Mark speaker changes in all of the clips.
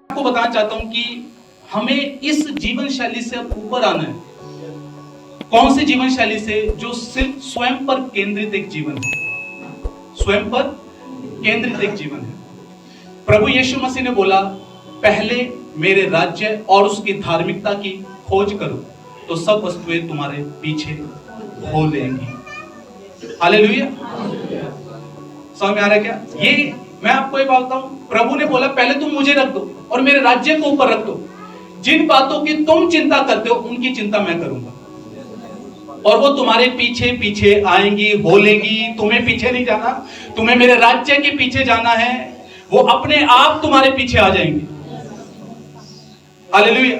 Speaker 1: आपको बताना चाहता हूं कि हमें इस जीवन शैली से अब ऊपर आना है। कौन सी जीवन शैली से? जो सिर्फ स्वयं पर केंद्रित एक जीवन है, स्वयं पर केंद्रित एक जीवन है। प्रभु यीशु मसीह ने बोला, पहले मेरे राज्य और उसकी धार्मिकता की खोज करो तो सब वस्तुएं तुम्हारे पीछे हो लेंगी। हालेलुया। समझ में आ रहा है क्या? ये मैं आपको ये बात बताऊं, प्रभु ने बोला पहले तुम मुझे रख दो और मेरे राज्य को ऊपर रख दो। जिन बातों की तुम चिंता करते हो उनकी चिंता मैं करूंगा और वो तुम्हारे पीछे पीछे आएंगी, हो लेंगी। तुम्हें पीछे नहीं जाना, तुम्हें मेरे राज्य के पीछे जाना है। वो अपने आप तुम्हारे पीछे आ जाएंगे। हालेलुया।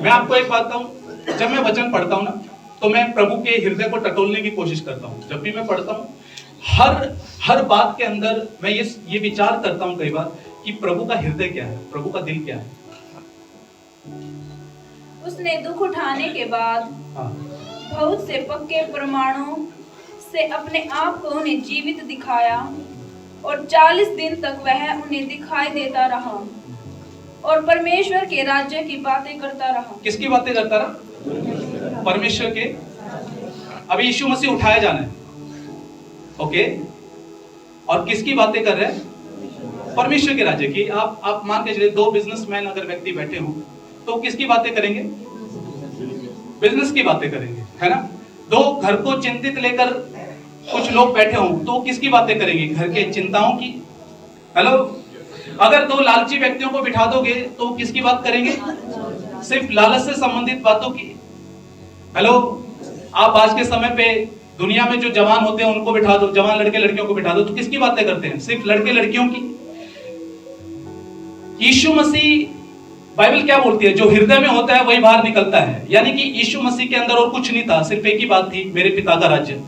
Speaker 1: मैं आपको एक बात बताऊं, जब मैं वचन पढ़ता हूं ना तो मैं प्रभु के हृदय को टटोलने की कोशिश करता हूं। जब भी मैं पढ़ता हूं हर बात के अंदर मैं ये विचार करता हूं कई बार कि प्रभु का हृदय क्या है, प्रभु का दिल क्या है।
Speaker 2: उसने दुख उठाने के बाद बहुत से पक्के प्रमाणों से अपने आप को उन्हें जीवित दिखाया और 40 दिन तक वह उन्हें दिखाई देता रहा और परमेश्वर के राज्य की बातें करता रहा। किसकी बातें करता रहा? परमेश्वर के। अभी यीशु मसीह उठाया जाना है, ओके, और किसकी बातें कर रहे हैं? परमेश्वर के राज्य की। आप मान के चलिए दो बिजनेसमैन अगर व्यक्ति बैठे हों तो किसकी बातें करेंगे? बिजनेस की बातें करेंगे, है ना। दो घर को चिंतित लेकर कुछ लोग बैठे हों तो किसकी बातें करेंगे? घर के चिंताओं की। हेलो। अगर दो लालची व्यक्तियों को बिठा दोगे तो किसकी बात करेंगे? सिर्फ लालच से संबंधित बातों की। हेलो। आप आज के समय पे दुनिया में जो जवान होते हैं उनको बिठा दो, जवान लड़के लड़कियों को बिठा दो तो किसकी बातें करते हैं? सिर्फ लड़के लड़कियों की। यीशु मसीह, बाइबल क्या बोलती है? जो हृदय में होता है वही बाहर निकलता है। यानी कि यीशु मसीह के अंदर और कुछ नहीं था, सिर्फ एक ही बात थी, मेरे पिता का राज्य।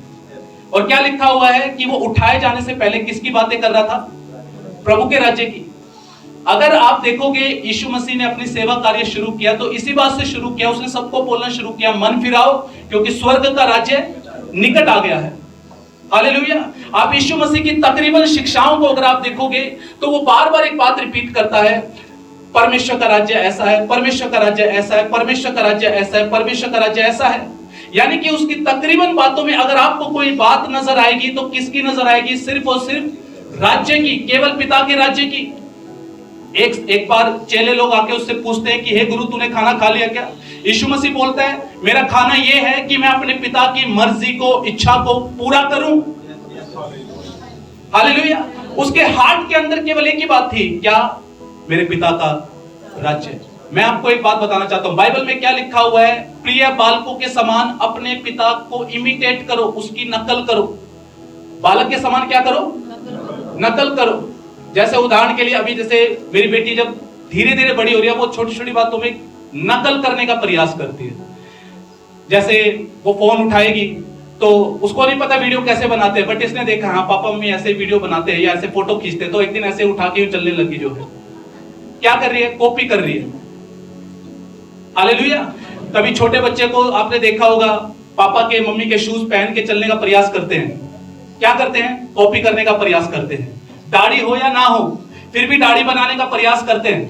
Speaker 2: और क्या लिखा हुआ है कि वो उठाए जाने से पहले किसकी बातें कर रहा था? प्रभु के राज्य की। अगर आप देखोगे यीशु मसीह ने अपनी सेवा कार्य शुरू किया तो इसी बात से शुरू किया। उसने सबको बोलना शुरू किया, मन फिराओ क्योंकि स्वर्ग का राज्य निकट आ गया है। हालेलुया। आप यीशु मसीह की तकरीबन शिक्षाओं को अगर आप देखोगे तो वो बार बार एक बात रिपीट करता है, परमेश्वर का राज्य ऐसा है, परमेश्वर का राज्य ऐसा है, परमेश्वर का राज्य ऐसा है, परमेश्वर का राज्य ऐसा है। यानी कि उसकी तकरीबन बातों में अगर आपको कोई बात नजर आएगी तो किसकी नजर आएगी? सिर्फ और सिर्फ राज्य की, केवल पिता के राज्य की। एक बार चेले लोग आके उससे पूछते हैं कि हे गुरु तूने खाना खा लिया क्या? यीशु मसीह बोलता है मेरा खाना यह है कि मैं अपने पिता की मर्जी को, इच्छा को पूरा करूं। हालेलुया। उसके हार्ट के अंदर केवल एक ही बात थी, क्या? मेरे पिता का राज्य। मैं आपको एक बात बताना चाहता हूं, बाइबल में क्या लिखा हुआ है? प्रिय बालकों के समान अपने पिता को इमिटेट करो, उसकी नकल करो। बालक के समान क्या करो? नकल करो। जैसे उदाहरण के लिए अभी जैसे मेरी बेटी जब धीरे धीरे बड़ी हो रही है, वो छोटी छोटी बातों में नकल करने का प्रयास करती है। जैसे वो फोन उठाएगी तो उसको नहीं पता वीडियो कैसे बनाते हैं, बट इसने देखा हाँ पापा मम्मी ऐसे वीडियो बनाते हैं या ऐसे फोटो खींचते हैं, तो एक दिन ऐसे उठा के चलने लगी। जो है क्या कर रही है? कॉपी कर रही है। हालेलुया। कभी छोटे बच्चे को आपने देखा होगा, पापा के मम्मी के शूज पहन के चलने का प्रयास करते हैं। क्या करते हैं? कॉपी करने का प्रयास करते हैं। दाढ़ी हो या ना हो फिर भी दाढ़ी बनाने का प्रयास करते हैं।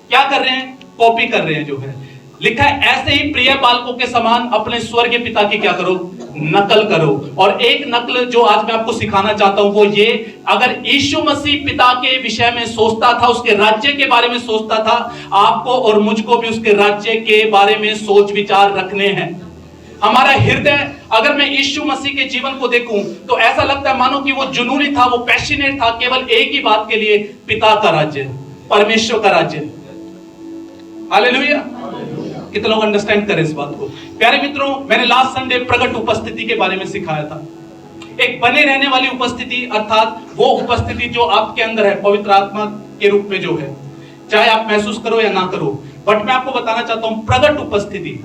Speaker 2: क्या कर रहे हैं? कॉपी कर रहे हैं। जो है लिखा है ऐसे ही प्रिय बालकों के समान अपने स्वर्गीय पिता की क्या करो? नकल करो। और एक नकल जो आज मैं आपको सिखाना चाहता हूं वो ये, अगर यीशु मसीह पिता के विषय में सोचता था, उसके राज्य के बारे में सोचता था, आपको और मुझको भी उसके राज्य के बारे में सोच विचार रखने हैं। हमारा हृदय, अगर मैं यीशु मसीह के जीवन को देखूं तो ऐसा लगता है मानो कि वो जुनूनी था, वो पैशनेट था केवल एक ही बात के लिए, पिता का राज्य, परमेश्वर का राज्य। हालेलुया। कितने लोग अंडरस्टैंड करें इस बात को? प्यारे मित्रों, मैंने लास्ट संडे प्रकट उपस्थिति के बारे में सिखाया था। एक बने रहने वाली उपस्थिति, अर्थात वो उपस्थिति जो आपके अंदर है पवित्र आत्मा के रूप में जो है, चाहे आप महसूस करो या ना करो। बट मैं आपको बताना चाहता हूं प्रकट उपस्थिति।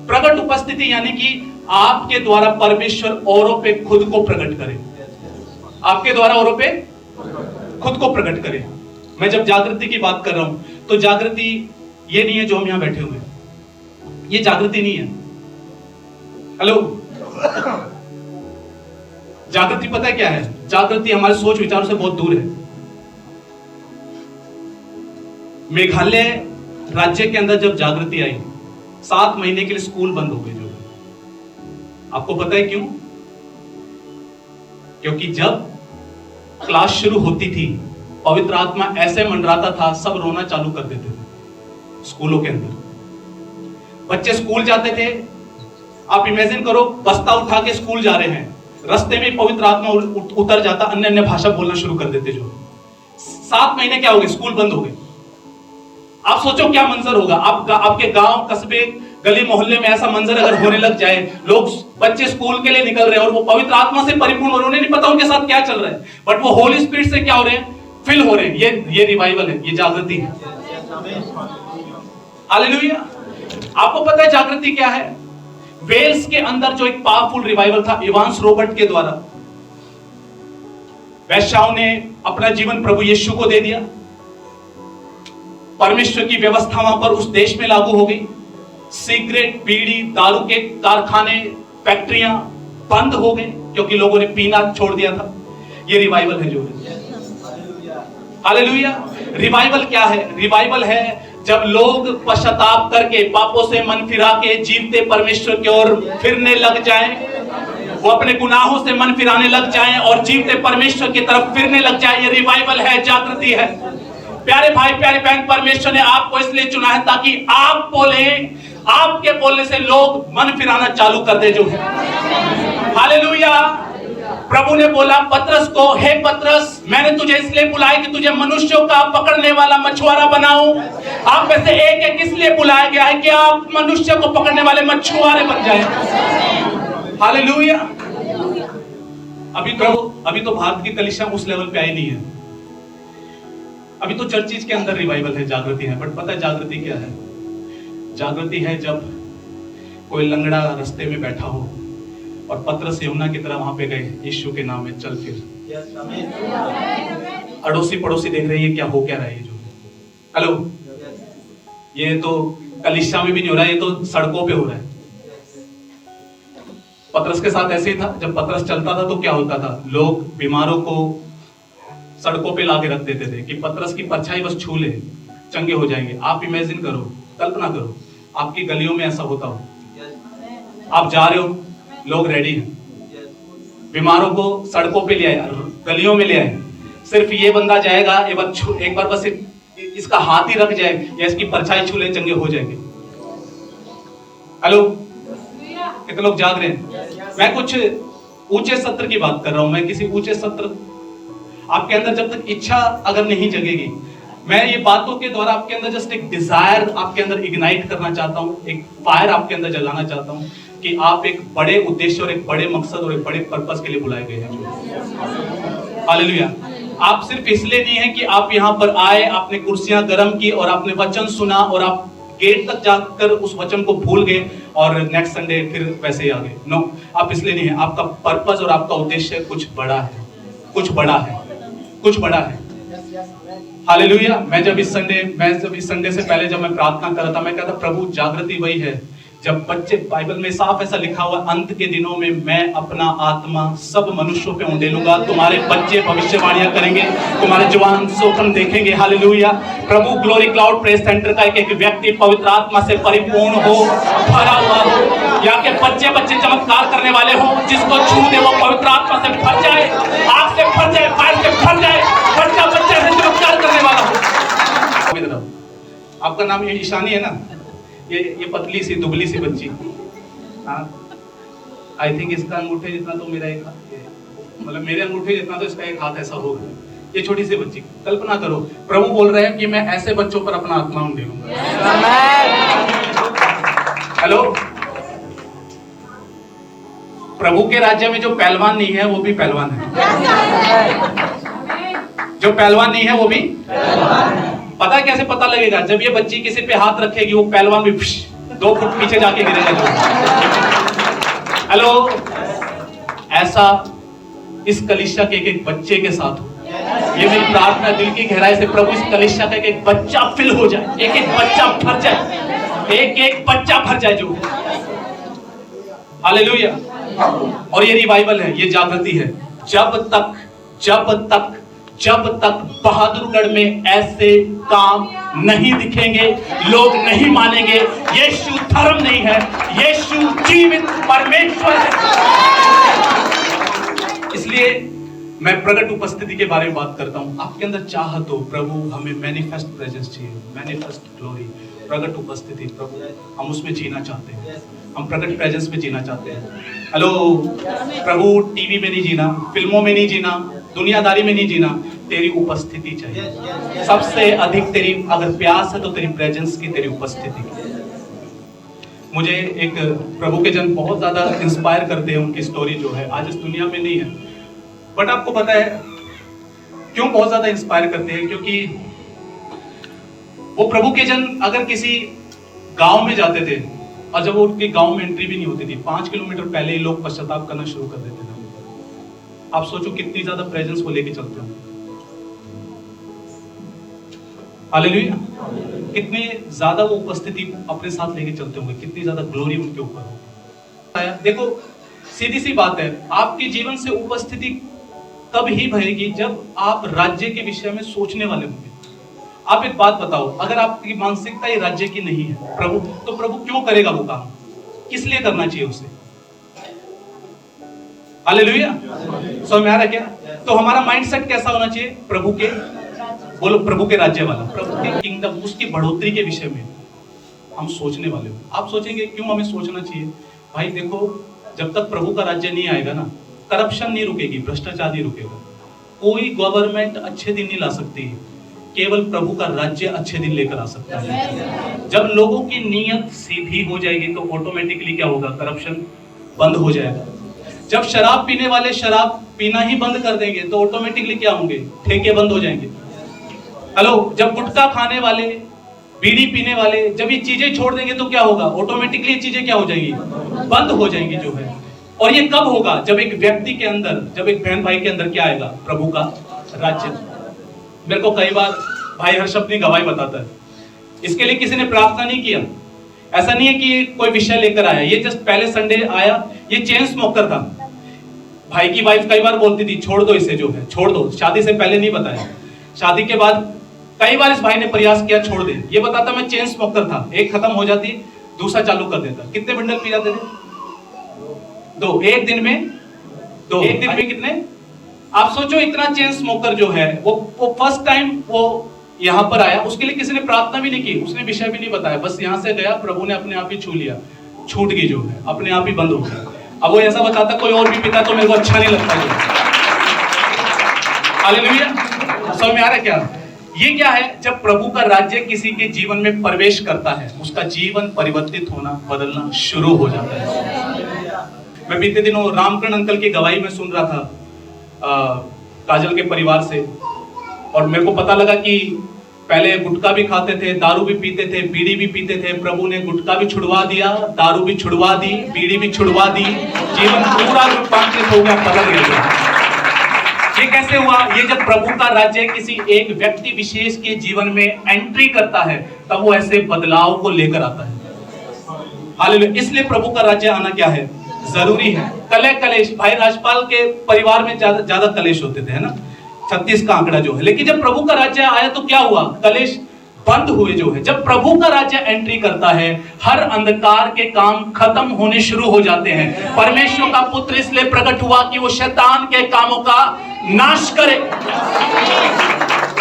Speaker 2: प्रकट उपस्थिति यानी कि आपके द्वारा परमेश्वर औरों पे खुद को प्रकट करे। आपके द्वारा औरों पे खुद को प्रकट करे। मैं जब जागृति की बात कर रहा हूं तो जागृति ये नहीं है जो हम यहां बैठे हुए हैं, ये जागृति नहीं है। हेलो। जागृति पता है क्या है? जागृति हमारे सोच विचारों से बहुत दूर है। मेघालय राज्य के अंदर जब जागृति आई, 7 महीने के लिए स्कूल बंद हो गए। जो आपको पता है क्यों? क्योंकि जब क्लास शुरू होती थी, पवित्र आत्मा ऐसे मंडराता था, सब रोना चालू कर देते थे स्कूलों के अंदर। बच्चे स्कूल जाते थे, आप इमेजिन करो, बस्ता उठा के स्कूल जा रहे हैं, रास्ते में पवित्र आत्मा उतर जाता, अन्य अन्य भाषा बोलना शुरू कर देते। जो 7 महीने क्या हो गए? स्कूल बंद हो गए। आप सोचो क्या मंजर होगा। आपके गांव, कस्बे, गली मोहल्ले में ऐसा मंजर अगर होने लग जाए, लोग, बच्चे स्कूल के लिए निकल रहे हैं और वो पवित्र आत्मा से परिपूर्ण हो रहे हैं, उन्हें नहीं पता उनके साथ क्या चल रहा है, बट वो होली स्पिरिट से क्या हो रहे हैं? फिल हो रहे हैं। ये रिवाइवल है, ये जागृति है। हालेलुया। आपको पता है जागृति क्या है? वेल्स के अंदर जो एक पावरफुल रिवाइवल था, इवांस रॉबर्ट के द्वारा, वैश्याओं ने अपना जीवन प्रभु यीशु को दे दिया। परमेश्वर की व्यवस्था वहां पर उस देश में लागू हो गई। सिगरेट, बीड़ी, दारू के कारखाने, फैक्ट्रियां बंद हो गए क्योंकि लोगों ने पीना छोड़ दिया था। ये रिवाइवल है जो है। हालेलुया। रिवाइवल क्या है? रिवाइवल है जब लोग पश्चाताप करके, पापों से मन फिरा के, जीवते परमेश्वर की ओर फिरने लग जाएं। वो अपने गुनाहों से मन फिराने लग जाएं और जीवते परमेश्वर की तरफ फिरने लग जाएं। ये रिवाइवल है, जागृति है। प्यारे भाई, प्यारे बहन, परमेश्वर ने आपको इसलिए चुना है ताकि आप बोले, आपके बोलने से लोग मन फिराना चालू कर दे। जो हालेलुया। प्रभु ने बोला पतरस को, हे पतरस, मैंने तुझे इसलिए बुलाया कि तुझे मनुष्यों का पकड़ने वाला मछुआरा बनाऊं। आप में से एक एक इसलिए बुलाया गया है कि आप मनुष्य को पकड़ने वाले मछुआरे बन जाएं। हालेलुया। अभी तो भारत की कलीसिया उस लेवल पे आई नहीं है। अभी तो चर्चिज के अंदर रिवाइवल है, जागृति है। बट पता है जागृति क्या है? जागृति है जब कोई लंगड़ा रास्ते में बैठा हो और पतरस यूहन्ना की तरह वहां पे गए, यीशु के नाम में चल फिर। अड़ोसी पड़ोसी देख रही है क्या हो क्या रहा है। जो हेलो, ये तो कलीसिया में भी नहीं हो रहा है, ये तो सड़कों पे हो रहा है। पतरस के साथ ऐसे ही था। जब पतरस चलता था तो क्या होता था? लोग बीमारों को सड़कों पे लाके रख देते थे कि पतरस की परछाई बस छू ले, चंगे हो जाएंगे। आप इमेजिन करो, कल्पना करो, आपकी गलियों में ऐसा होता हो। आप जा रहे हो, लोग रेडी हैं, बीमारों को सड़कों पे ले आए, गलियों में ले आए। सिर्फ ये बंदा जाएगा, एक बार बस इसका हाथ ही रख जाए या इसकी परछाई छू ले, चंगे हो जाएंगे। हेलो, कितने लोग जाग रहे हैं? मैं कुछ ऊंचे सत्र की बात कर रहा हूं। मैं किसी ऊंचे सत्र, आपके अंदर जब तक इच्छा अगर नहीं जगेगी, मैं ये बातों के द्वारा आपके अंदर जस्ट एक डिजायर आपके अंदर इग्नाइट करना चाहता हूं, एक फायर आपके अंदर जलाना चाहता हूं कि आप एक बड़े उद्देश्य और एक बड़े मकसद और एक बड़े पर्पस के लिए बुलाए गए हैं। हालेलुया। आप सिर्फ इसलिए नहीं है कि आप यहाँ पर आए, आपने कुर्सियां गर्म की और आपने वचन सुना और आप गेट तक जाकर उस वचन को भूल गए और नेक्स्ट संडे फिर वैसे ही आ गए। नो, आप इसलिए नहीं है। आपका पर्पस और आपका उद्देश्य कुछ बड़ा है, कुछ बड़ा है, कुछ बड़ा है। हालेलुया। मैं जब इस संडे से पहले जब मैं प्रार्थना कर रहा था, मैं कहता प्रभु जागृति वही है जब बच्चे, बाइबल में साफ ऐसा लिखा हुआ, अंत के दिनों में मैं अपना आत्मा सब मनुष्यों पे उंडेलूंगा, तुम्हारे बच्चे भविष्यवाणियां करेंगे, तुम्हारे जवान स्वप्न देखेंगे। हालेलुया। प्रभु ग्लोरी क्लाउड प्रेस सेंटर का एक व्यक्ति पवित्र आत्मा से परिपूर्ण हो, भरा हुआ हो, या के बच्चे चमत्कार करने वाले हो, जिसको छू दे वो पवित्र आत्मा से भर जाए, आग से भर जाए, फायर से भर जाए, बच्चा से चमत्कार करने वाला हो। आपका नाम ये ईशानी है ना? ये पतली सी दुबली सी बच्ची, हाँ, आई थिंक इसका अंगूठे जितना तो मेरा एक, मतलब मेरे अंगूठे जितना तो इसका एक हाथ ऐसा होगा। ये छोटी सी बच्ची, कल्पना करो, प्रभु बोल रहे हैं कि मैं ऐसे बच्चों पर अपना आत्मा उंडेलूंगा। हेलो, प्रभु के राज्य में जो पहलवान नहीं है वो भी पहलवान है, जो पहलवान नहीं है वो भी पता है कैसे पता लगेगा? जब ये बच्ची किसी पे हाथ रखेगी, वो पहलवान भी 2 फुट पीछे जाके गिरेगा। हेलो, ऐसा इस कलीसिया के एक बच्चे के साथ हो। ये मेरी प्रार्थना दिल की गहराई से, प्रभु इस कलीसिया का एक बच्चा फिल हो जाए, एक बच्चा भर जाए, एक बच्चा भर जाए जो। हालेलुया। और ये रिवाइवल है, ये जागृति है। जब तक जब तक बहादुरगढ़ में ऐसे काम नहीं दिखेंगे, लोग नहीं मानेंगे यीशु धर्म नहीं है, यीशु जीवित परमेश्वर है। इसलिए मैं प्रकट उपस्थिति के बारे में बात करता हूं। आपके अंदर चाहत हो, प्रभु हमें मैनिफेस्ट प्रेजेंस चाहिए, मैनिफेस्ट ग्लोरी, प्रकट उपस्थिति, प्रभु हम उसमें जीना चाहते हैं, हम प्रकट प्रेजेंस में जीना चाहते हैं। हेलो प्रभु, टीवी में नहीं जीना, फिल्मों में नहीं जीना, दुनियादारी में नहीं जीना, तेरी उपस्थिति चाहिए। सबसे अधिक तेरी अगर प्यास है तो तेरी प्रेजेंस की, तेरी उपस्थिति की। मुझे एक प्रभु के जन बहुत ज्यादा इंस्पायर करते हैं, उनकी स्टोरी जो है आज इस दुनिया में नहीं है, बट आपको पता है क्यों बहुत ज्यादा इंस्पायर करते हैं? क्योंकि वो प्रभु के जन अगर किसी गांव में जाते थे और जब वो उनके गांव में एंट्री भी नहीं होती थी, 5 किलोमीटर पहले ही लोग पश्चाताप करना शुरू कर देते थे। आप सोचो कितनी ज्यादा प्रेजेंस वो लेके चलते हो। हालेलुया, कितनी ज्यादा वो उपस्थिति अपने साथ लेके चलते होंगे, कितनी ज्यादा ग्लोरी उनके ऊपर हो। देखो सीधी सी बात है, आपके जीवन से उपस्थिति तब ही भरेगी जब आप राज्य के विषय में सोचने वाले होंगे। आप एक बात बताओ, अगर आपकी मानसिकता ये राज्य की नहीं है प्रभु, तो प्रभु क्यों करेगा वो काम? किस लिए करना चाहिए उसे? हालेलुया, समझ में आ रहा है क्या? तो हमारा माइंडसेट कैसा होना चाहिए? प्रभु के, बोलो प्रभु के राज्य वाला, प्रभु के किंगडम, उसकी बढ़ोतरी के विषय में हम सोचने वाले हो। आप सोचेंगे क्यों हमें सोचना चाहिए? भाई देखो, जब तक प्रभु का राज्य नहीं आएगा ना, करप्शन नहीं रुकेगी, भ्रष्टाचार नहीं रुकेगा, कोई गवर्नमेंट अच्छे दिन नहीं ला सकती, केवल प्रभु का राज्य अच्छे दिन लेकर आ सकता है। जब लोगों की नीयत सीधी हो जाएगी तो ऑटोमेटिकली क्या होगा? करप्शन बंद हो जाएगा। जब शराब पीने वाले शराब पीना ही बंद कर देंगे तो ऑटोमेटिकली क्या होंगे? ठेके बंद हो जाएंगे। हेलो, जब गुटखा खाने वाले, बीड़ी पीने वाले जब ये चीजें छोड़ देंगे तो क्या होगा? ऑटोमेटिकली ये चीजें क्या हो जाएंगी? बंद हो जाएंगी जो है। और ये कब होगा? जब एक व्यक्ति के अंदर, जब एक बहन भाई के अंदर क्या आएगा? प्रभु का राज्य। मेरे को कई बार भाई हर्ष अपनी गवाही बताता है, इसके लिए किसी ने प्रार्थना नहीं किया। ऐसा नहीं है कि कोई विषय लेकर आया, ये जस्ट पहले संडे आया, ये चेन स्मोकर था। भाई की वाइफ कई बार बोलती थी छोड़ दो इसे, जो है छोड़ दो, शादी से पहले नहीं बताया, शादी के बाद कई बार इस भाई ने प्रयास किया छोड़ दे। ये बताता मैं चेन स्मोकर था, एक खत्म हो जाती दूसरा चालू कर देता। कितने बंडल पी जाते थे? 2 एक दिन में, 2 एक दिन में कितने? आप सोचो, इतना चेन स्मोकर जो है वो फर्स्ट टाइम वो यहाँ पर आया, उसके लिए किसी ने प्रार्थना भी नहीं की, उसने विषय भी नहीं बताया, बस यहाँ से गया, प्रभु ने अपने आप ही छू लिया, छूट गई जो है, अपने आप ही बंद हो गया। अब वो ऐसा बताता कोई और भी पीता तो मेरे को अच्छा नहीं लगता। हालेलुया, समझ में आ रहा है क्या? ये क्या है? जब प्रभु का राज्य किसी के जीवन में प्रवेश करता है, उसका जीवन परिवर्तित होना, बदलना शुरू हो जाता है। मैं बीते दिनों रामकरण अंकल की गवाही में सुन रहा था काजल के परिवार से, और मेरे को पता लगा कि पहले गुटखा भी खाते थे, दारू भी पीते थे, बीड़ी भी पीते थे। प्रभु ने गुटखा भी छुड़वा दिया, दारू भी छुड़वा दी, बीड़ी भी छुड़वा दी, जीवन पूरा रूपांतरित हो गया, बदल गया। ये कैसे हुआ? ये जब प्रभु का राज्य किसी एक व्यक्ति विशेष के जीवन में एंट्री करता है, तब वो ऐसे बदलाव को लेकर आता है। हालेलुया, इसलिए प्रभु का राज्य आना क्या है? जरूरी है। कलेश, भाई राजपाल के परिवार में ज्यादा कलेश होते थे, है ना, 36 का आंकड़ा जो है। लेकिन जब प्रभु का राज्य आया तो क्या हुआ? कलेश बंद हुए जो है। जब प्रभु का राज्य एंट्री करता है, हर अंधकार के काम खत्म होने शुरू हो जाते हैं। परमेश्वर का पुत्र इसलिए प्रकट हुआ कि वो शैतान के कामों का नाश करे।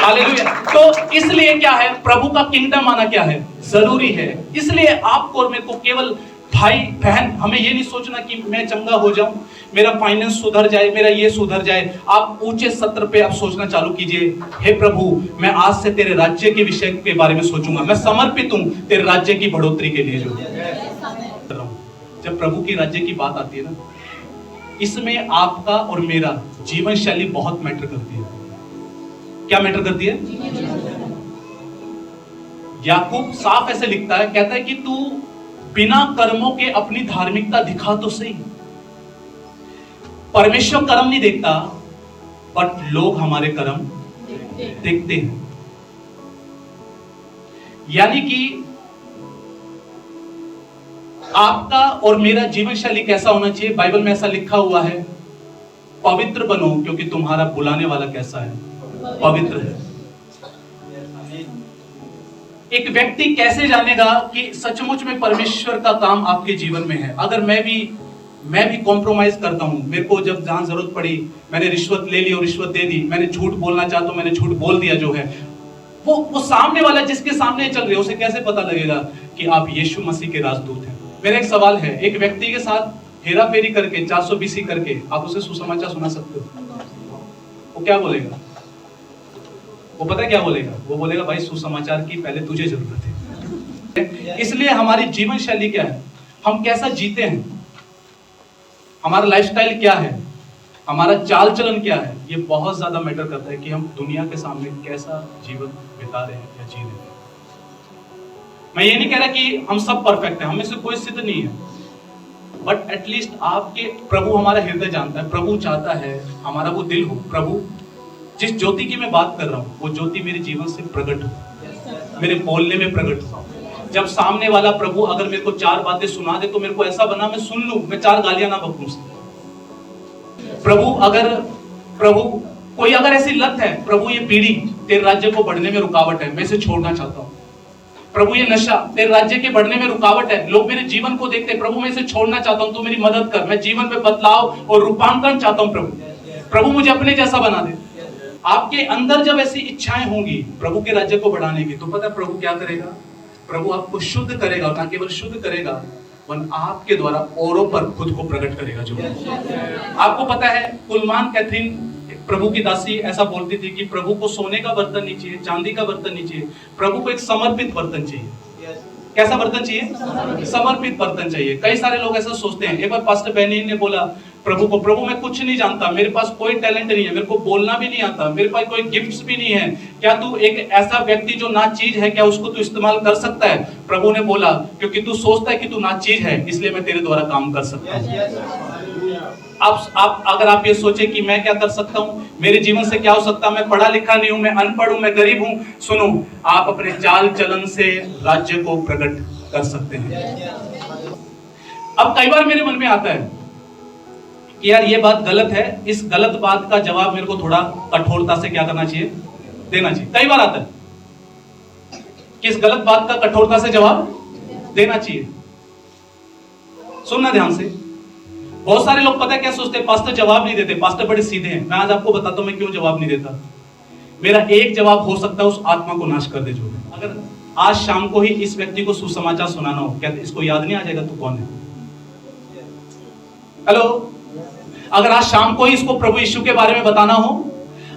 Speaker 2: हालेलुया। तो इसलिए क्या है? प्रभु का किंगडम आना क्या है? जरूरी है। इसलिए आपको और मेरे को, केवल भाई बहन, हमें ये नहीं सोचना कि मैं चंगा हो जाऊं, मेरा फाइनेंस सुधर जाए, मेरा ये सुधर जाए। आप ऊंचे सत्र पे आप सोचना चालू कीजिए, हे प्रभु मैं आज से तेरे राज्य के विषय के बारे में सोचूंगा, मैं समर्पित हूं तेरे राज्य की बढ़ोतरी के लिए। जो जब प्रभु की राज्य की बात आती है ना, इसमें आपका और मेरा जीवन शैली बहुत मैटर करती है। क्या मैटर करती है? याकूब साफ ऐसे लिखता है, कहता है कि तू बिना कर्मों के अपनी धार्मिकता दिखा तो सही। परमेश्वर कर्म नहीं देखता, बट लोग हमारे कर्म देखते हैं। यानी कि आपका और मेरा जीवन शैली कैसा होना चाहिए? बाइबल में ऐसा लिखा हुआ है पवित्र बनो क्योंकि तुम्हारा बुलाने वाला कैसा है? पवित्र है। एक व्यक्ति कैसे जानेगा कि सचमुच में परमेश्वर का काम आपके जीवन में है? अगर मैं भी कॉम्प्रोमाइज करता हूं, मेरे को जब जहां जरूरत पड़ी मैंने रिश्वत ले ली और रिश्वत दे दी, मैंने झूठ बोलना चाहता हूं मैंने झूठ बोल दिया, जो है वो सामने वाला जिसके सामने चल रहे उसे कैसे पता लगेगा कि आप यीशु मसीह के राजदूत हैं? मेरा एक सवाल है, एक व्यक्ति के साथ हेरा फेरी करके 420 करके आप उसे सुसमाचार सुना सकते हो? वो क्या बोलेगा? वो पता है क्या बोलेगा? वो बोलेगा भाई सुसमाचार की पहले तुझे जरूरत है। इसलिए हमारी जीवन शैली क्या है, हम कैसा जीते हैं, हमारा लाइफस्टाइल क्या है, हमारा चाल चलन क्या है, ये बहुत ज्यादा मैटर करता है कि हम दुनिया के सामने कैसा जीवन बिता रहे हैं या जी रहे हैं। मैं ये नहीं कह रहा कि हम सब परफेक्ट हैं, हमें से कोई सिद्ध नहीं है, बट एटलीस्ट आपके प्रभु हमारा हृदय जानता है, प्रभु चाहता है हमारा वो दिल हो, प्रभु जिस ज्योति की मैं बात कर रहा हूं वो ज्योति मेरे जीवन से प्रकट हो, मेरे बोलने में प्रकट हो। जब सामने वाला प्रभु अगर मेरे को 4 बातें सुना दे तो मेरे को ऐसा बना मैं सुन लूं, मैं 4 गालियां ना बकूं उससे। प्रभु कोई अगर ऐसी लत है, प्रभु ये पीढ़ी तेरे राज्य को बढ़ने में रुकावट है, मैं इसे छोड़ना चाहता हूं। प्रभु ये नशा तेरे राज्य के बढ़ने में रुकावट है, लोग मेरे जीवन को देखते हैं, प्रभु मैं इसे छोड़ना चाहता हूं, तू मेरी मदद कर, मैं जीवन में बदलाव और रूपांतरण चाहता हूं। प्रभु मुझे अपने जैसा बना दे। आपके अंदर जब ऐसी इच्छाएं होंगी प्रभु के राज्य को बढ़ाने की, तो पता है प्रभु क्या करेगा? प्रभु आपको शुद्ध करेगा, ना केवल शुद्ध करेगा वन आपके द्वारा औरों पर खुद को प्रकट करेगा। जो आपको पता है कुलमान कैथरीन प्रभु की दासी ऐसा बोलती थी कि प्रभु को सोने का बर्तन नहीं चाहिए, चांदी का बर्तन नहीं चाहिए, प्रभु को एक समर्पित बर्तन चाहिए। कैसा बर्तन चाहिए? समर्पित बर्तन चाहिए। कई सारे लोग ऐसा सोचते हैं। एक बार पास्टर बेनिन ने बोला प्रभु को, प्रभु मैं कुछ नहीं जानता, मेरे पास कोई टैलेंट नहीं है, मेरे को बोलना भी नहीं आता, मेरे पास कोई गिफ्ट्स भी नहीं है, क्या तू एक ऐसा व्यक्ति जो ना चीज है क्या उसको तू इस्तेमाल कर सकता है? प्रभु ने बोला क्योंकि तू सोचता है कि तू ना चीज है इसलिए मैं तेरे द्वारा काम कर सकता हूं। आप अगर आप ये सोचे कि मैं क्या कर सकता हूं, मेरे जीवन से क्या हो सकता, मैं पढ़ा लिखा नहीं हूं, मैं अनपढ़ हूं, मैं गरीब हूं, सुनो आप अपने चाल चलन से राज्य को प्रकट कर सकते हैं। अब कई बार मेरे मन में आता है कि यार ये बात गलत है, इस गलत बात का जवाब मेरे को थोड़ा कठोरता से क्या करना चाहिए? देना चाहिए। कई बार आता है कि इस गलत बात का कठोरता से जवाब देना चाहिए। सुनना ध्यान से। बहुत सारे लोग पता है क्या सोचते हैं, पास्टर जवाब नहीं देते, पास्टर बड़े सीधे हैं। मैं आज आपको बताता हूं मैं क्यों जवाब नहीं देता। मेरा एक जवाब हो सकता है उस आत्मा को नाश कर दे जो है। अगर आज शाम को ही इस व्यक्ति को सुसमाचार सुनाना हो, क्या इसको याद नहीं आ जाएगा तू कौन है? हेलो, अगर आज शाम को ही इसको प्रभु यीशु के बारे में बताना हो,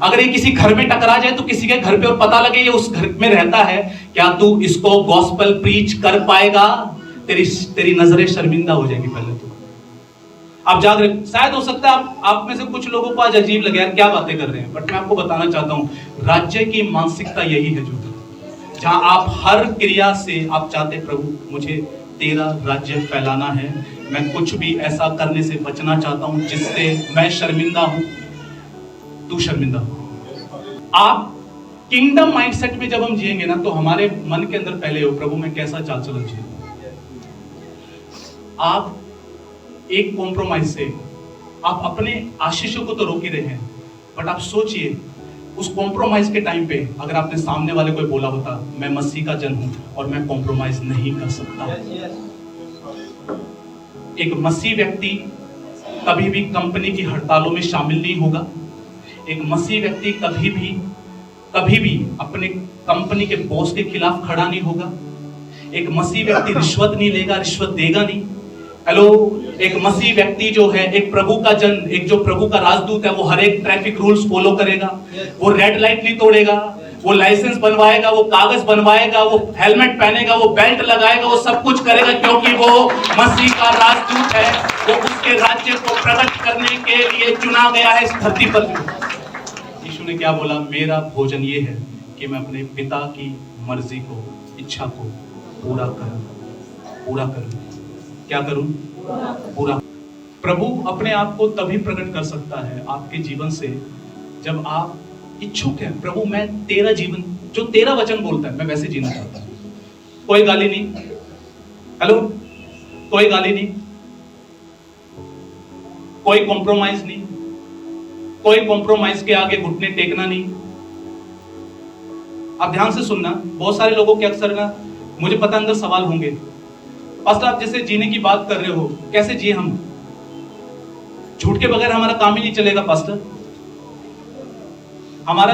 Speaker 2: अगर ये किसी घर में टकरा जाए तो किसी के घर पे और पता लगे ये उस घर में रहता है, क्या तू इसको गॉस्पेल प्रीच कर पाएगा? तेरी नजरें शर्मिंदा हो जाएगी। पहले तो आप जाग रहे, शायद हो सकता है आप में से कुछ लोगों को आज अजीब लगे यार क्या बातें कर रहे हैं, बट मैं आपको बताना चाहता हूं राज्य की मानसिकता यही है, जो जहां आप हर क्रिया से आप चाहते प्रभु मुझे तेरा राज्य फैलाना है, मैं कुछ भी ऐसा करने से बचना चाहता हूं जिससे मैं शर्मिंदा हूं, तू शर्मिंदा हो। आप किंगडम माइंडसेट में जब हम जिएंगे ना, तो हमारे मन के अंदर पहले हो प्रभु मैं कैसा चाल चलन जिए। आप एक कॉम्प्रोमाइज से आप अपने आशीषों को तो रोक ही रहे हैं, बट आप सोचिए उस कॉम्प्रोमाइज के टाइम पे अगर आपने सामने वाले को बोला होता मैं मसीह का जन हूं और मैं कॉम्प्रोमाइज नहीं कर सकता। एक मसीह व्यक्ति कभी भी कंपनी की हड़तालों में शामिल नहीं होगा। एक मसीह व्यक्ति कभी भी अपने कंपनी के बॉस के खिलाफ खड़ा नहीं होगा। एक मसीह व्यक्ति रिश्वत नहीं लेगा, रिश्वत देगा नहीं। हेलो, एक मसीह व्यक्ति जो है, एक प्रभु का जन, एक जो प्रभु का राजदूत है, वो हर एक ट्रैफिक रूल्स फॉलो करेगा, वो रेड लाइट नहीं तोड़ेगा, वो लाइसेंस बनवाएगा, वो कागज बनवाएगा, वो हेलमेट पहनेगा, वो बेल्ट लगाएगा, वो सब कुछ करेगा क्योंकि वो मसीह का राजदूत है। वो उसके राज्य को प्रकट करने के लिए चुना गया है इस धरती पर। यीशु ने क्या बोला? मेरा भोजन ये है कि मैं अपने पिता की मर्जी को, इच्छा को पूरा करूं। क्या करूं? पूरा। प्रभु अपने आप को तभी प्रकट कर सकता है आपके जीवन से जब आप इच्छुक हैं। प्रभु मैं तेरा जीवन, जो तेरा वचन बोलता है, मैं वैसे जीना चाहता हूं। कोई गाली नहीं। हेलो, कोई गाली नहीं, कोई कॉम्प्रोमाइज नहीं, कोई कॉम्प्रोमाइज के आगे घुटने टेकना नहीं। आप ध्यान से सुनना, बहुत सारे लोगों के अक्सर ना, मुझे पता अंदर सवाल होंगे, पास्टर आप जैसे जीने की बात कर रहे हो, कैसे जिए हम? झूठ के बगैर हमारा काम ही नहीं चलेगा पास्टर। हमारा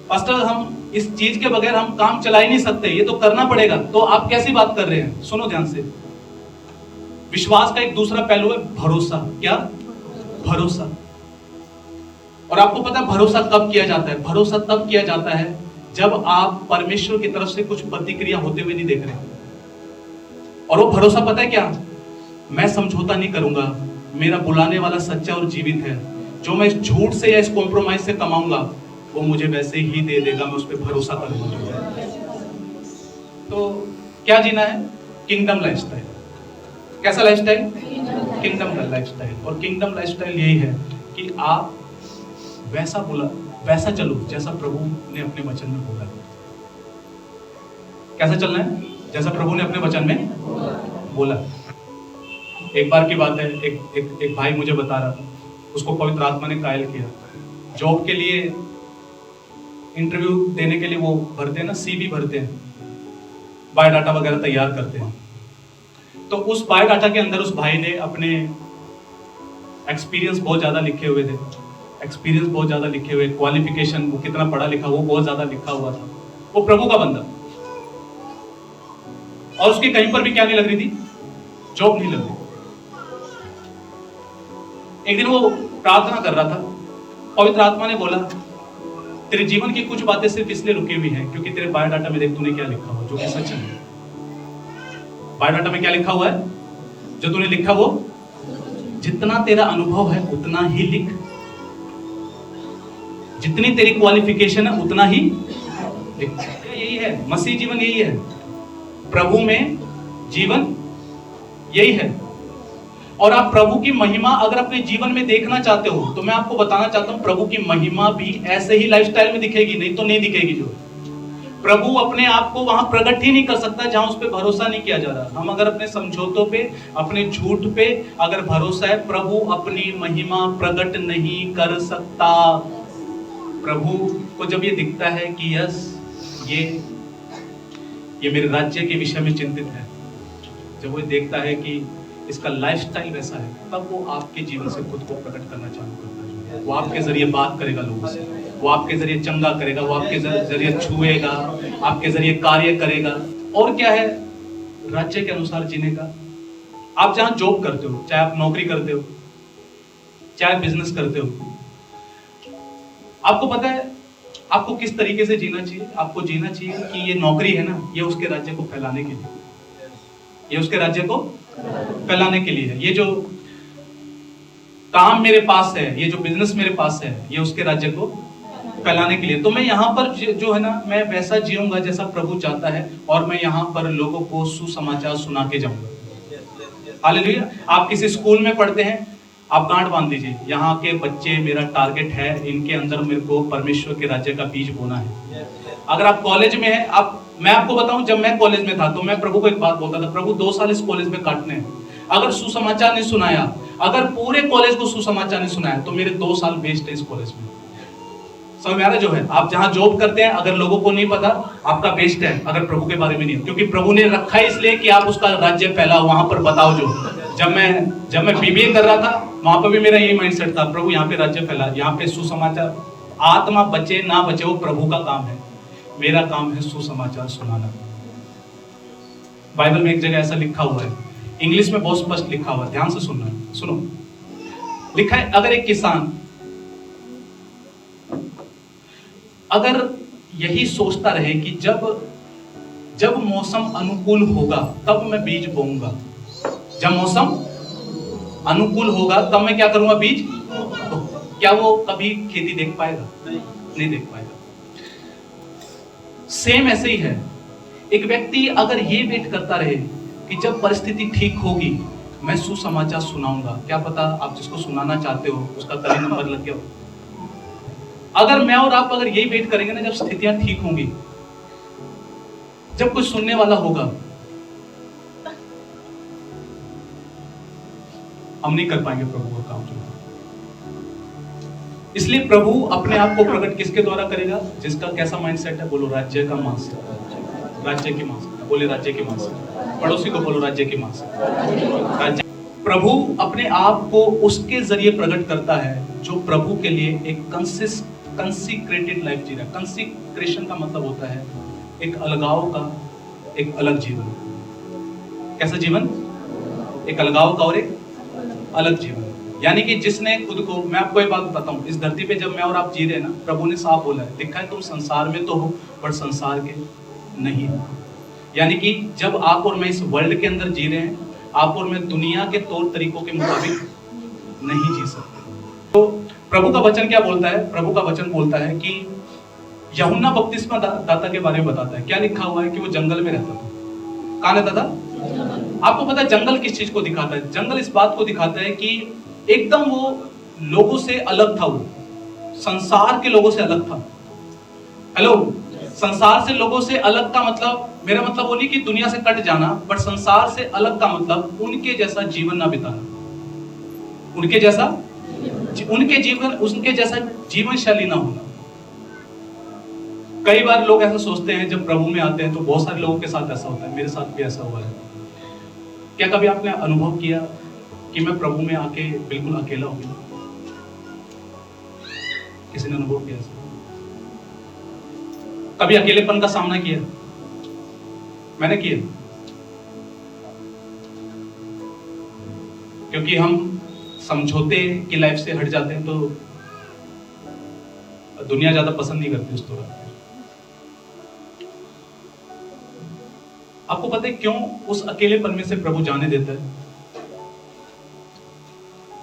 Speaker 2: पास्टर, हम इस चीज के बगैर हम काम चला ही नहीं सकते, ये तो करना पड़ेगा। तो आप कैसी बात कर रहे हैं? सुनो ध्यान से। विश्वास का एक दूसरा पहलू है भरोसा। क्या? भरोसा। और आपको पता है भरोसा कब किया जाता है? भरोसा तब किया जाता है जब आप परमेश्वर की तरफ से कुछ प्रतिक्रिया होते हुए नहीं देख रहे। और वो भरोसा पता है क्या? मैं समझौता नहीं करूंगा, मेरा बुलाने वाला सच्चा और जीवित है, जो मैं इस झूठ से या इस कॉम्प्रोमाइज से कमाऊंगा वो मुझे वैसे ही दे देगा, मैं उस पर भरोसा करूंगा। तो क्या जीना है? Kingdom lifestyle. कैसा लाइफस्टाइल? किंगडम का लाइफस्टाइल। और किंगडम लाइफस्टाइल यही है कि आप वैसा चलो जैसा प्रभु ने अपने वचन में बोला। कैसा चलना है? जैसा प्रभु ने अपने वचन में बोला। एक बार की बात है, एक भाई मुझे बता रहा था, उसको पवित्र आत्मा ने कायल किया। जॉब के लिए इंटरव्यू देने के लिए वो भरते हैं ना, सीवी भरते हैं, बायोडाटा वगैरह तैयार करते हैं। तो उस बायोडाटा के अंदर उस भाई ने अपने एक्सपीरियंस बहुत ज्यादा लिखे हुए थे, क्वालिफिकेशन, वो कितना पढ़ा लिखा, वो बहुत ज्यादा लिखा हुआ था। वो प्रभु का बंदा, और उसकी कहीं पर भी क्या नहीं लग रही थी? जॉब नहीं लग रही। एक दिन वो प्रार्थना कर रहा था, पवित्र आत्मा ने बोला तेरे जीवन की कुछ बातें सिर्फ इसलिए रुकी हुई हैं क्योंकि तेरे बायोडाटा में देख तूने क्या लिखा हुआ, जो कि सच है। बायोडाटा में क्या लिखा हुआ है? जो तूने लिखा वो जितना तेरा अनुभव है उतना ही लिख, जितनी तेरी क्वालिफिकेशन है उतना ही लिख। यही है मसीह जीवन, यही है प्रभु में जीवन, यही है। और आप प्रभु की महिमा अगर अपने जीवन में देखना चाहते हो तो मैं आपको बताना चाहता हूं, प्रभु की महिमा भी ऐसे ही लाइफस्टाइल में दिखेगी, नहीं तो नहीं दिखेगी। जो प्रभु अपने आप को वहां प्रकट ही नहीं कर सकता जहां उस पर भरोसा नहीं किया जा रहा। हम अगर अपने समझौतों पे, अपने झूठ पे अगर भरोसा है, प्रभु अपनी महिमा प्रकट नहीं कर सकता। प्रभु को जब ये दिखता है कि यस ये मेरे राज्य के विषय में चिंतित है, जब वो देखता है कि इसका लाइफस्टाइल वैसा है, तब वो आपके जीवन से खुद को प्रकट करना चालू करता है। वो आपके जरिए बात करेगा लोगों से, वो आपके जरिए चंगा करेगा, वो आपके जरिए छुएगा, आपके जरिए कार्य करेगा। और क्या है? राज्य के अनुसार जीने का। आप जहां जॉब करते हो, चाहे आप नौकरी करते हो, चाहे बिजनेस करते हो, आपको पता है आपको किस तरीके से जीना चाहिए? आपको जीना चाहिए कि ये नौकरी है ना, ये उसके राज्य को फैलाने के लिए, ये उसके राज्य को फैलाने के लिए है। ये जो काम मेरे पास है, ये जो बिजनेस मेरे पास है, ये उसके राज्य को फैलाने के लिए। तो मैं यहाँ पर जो है ना, मैं वैसा जीऊंगा जैसा प्रभु चाहता है, और मैं यहाँ पर लोगों को सुसमाचार सुना के जाऊंगा। हालेलुया। आप किसी स्कूल में पढ़ते हैं, आप गांठ बांध दीजिए, यहाँ के बच्चे मेरा टारगेट है, इनके अंदर मेरे को परमेश्वर के राज्य का बीज बोना है। अगर आप कॉलेज में है, मैं आपको बताऊं, जब मैं कॉलेज में था तो मैं प्रभु को एक बात बोलता था, प्रभु 2 साल इस कॉलेज में काटने हैं, अगर सुसमाचार नहीं सुनाया, अगर पूरे कॉलेज को सुसमाचार नहीं सुनाया तो मेरे 2 साल वेस्ट है इस कॉलेज में। समझ में आ रहा जो है? आप जहां जॉब करते हैं, अगर लोगों को नहीं पता, आपका वेस्ट है, अगर प्रभु के बारे में नहीं, क्योंकि प्रभु ने रखा है इसलिए कि आप उसका राज्य फैलाओ, वहां पर बताओ। जो जब मैं बीबीए कर रहा था, वहां पर भी मेरा यही माइंडसेट था, प्रभु यहाँ पे राज्य फैला, यहाँ पे सुसमाचार, आत्मा बचे ना बचे वो प्रभु का काम है, मेरा काम है सुसमाचार सुनाना। बाइबल में एक जगह ऐसा लिखा हुआ है, इंग्लिश में बहुत स्पष्ट लिखा हुआ है, ध्यान से सुनना, सुनो। लिखा है, अगर एक किसान अगर यही सोचता रहे कि जब मौसम अनुकूल होगा तब मैं बीज बोऊंगा, जब मौसम अनुकूल होगा तब मैं क्या करूंगा? बीज। क्या वो कभी खेती देख पाएगा? नहीं देख पाएगा। सेम ऐसे ही है, एक व्यक्ति अगर ये वेट करता रहे कि जब परिस्थिति ठीक होगी मैं सुसमाचार सुनाऊंगा, क्या पता आप जिसको सुनाना चाहते हो उसका कभी नंबर लग गया हो। अगर मैं और आप अगर यही वेट करेंगे ना, जब स्थितियां ठीक होंगी, जब कुछ सुनने वाला होगा, हम नहीं कर पाएंगे प्रभु का काम। जो इसलिए प्रभु अपने आप को प्रकट किसके द्वारा करेगा? जिसका कैसा माइंडसेट है? बोलो राज्य का मानसिक, राज्य की मानसिक, बोले राज्य की मानसिक, पड़ोसी को बोलो राज्य की मानसिक। राज्य प्रभु अपने आप को उसके जरिए प्रकट करता है जो प्रभु के लिए एक कंसीक्रेटेड लाइफ जी रहा है। कंसीक्रेशन का मतलब होता है एक अलगाव का एक अलग जीवन। कैसा जीवन? एक अलगाव का और एक अलग जीवन। यानी कि जिसने खुद को, मैं आपको एक बात बताता हूँ, इस धरती पे जब मैं और आप जी रहे हैं ना, प्रभु ने साफ बोला है, लिखा है तुम संसार में तो हो पर संसार के नहीं हो। यानी कि जब आप और मैं इस वर्ल्ड के अंदर जी रहे हैं, आप और मैं दुनिया के तौर तरीकों के मुताबिक नहीं जी सकते। तो प्रभु का वचन क्या बोलता है? प्रभु का वचन बोलता है कि यूहन्ना बपतिस्मा दाता के बारे में बताता है। क्या लिखा हुआ है? कि वो जंगल में रहता था। कहाँ रहता था? आपको पता है जंगल किस चीज को दिखाता है? जंगल इस बात को दिखाता है कि एकदम वो लोगों से अलग था, वो संसार के लोगों से अलग था। हेलो, संसार से लोगों से अलग का मतलब, मेरा मतलब वो नहीं कि दुनिया से कट जाना, बट संसार से अलग का मतलब उनके जैसा जीवन ना बिताना, उनके जैसा जीवन शैली ना होना। कई बार लोग ऐसा सोचते हैं जब प्रभु में आते हैं, तो बहुत सारे लोगों के साथ ऐसा होता है, मेरे साथ भी ऐसा हुआ है। क्या कभी आपने अनुभव किया कि मैं प्रभु में आके बिल्कुल अकेला हो गया? किसी ने अनुभव किया? कभी अकेलेपन का सामना किया? मैंने किया, क्योंकि हम समझौते की लाइफ से हट जाते हैं तो दुनिया ज्यादा पसंद नहीं करती उस दौरान। आपको पता है क्यों उस अकेलेपन में से प्रभु जाने देता है?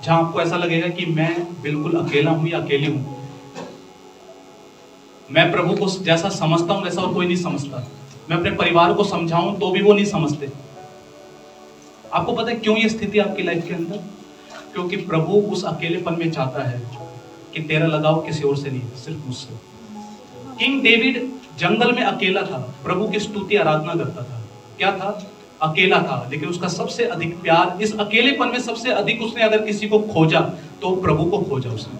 Speaker 2: जहां आपको ऐसा लगेगा कि मैं बिल्कुल अकेला हूं या अकेली हूं, मैं प्रभु को जैसा समझता हूं वैसा और कोई नहीं समझता, मैं अपने परिवार को समझाऊं तो भी वो नहीं समझते। आपको पता है क्यों ये स्थिति आपकी लाइफ के अंदर? क्योंकि प्रभु उस अकेलेपन में चाहता है कि तेरा लगाव किसी और से नहीं, सिर्फ मुझसे। किंग डेविड जंगल में अकेला था, प्रभु की स्तुति आराधना करता था। क्या था? अकेला था, लेकिन उसका सबसे अधिक प्यार, इस अकेलेपन में सबसे अधिक उसने अगर किसी को खोजा तो प्रभु को खोजा उसने।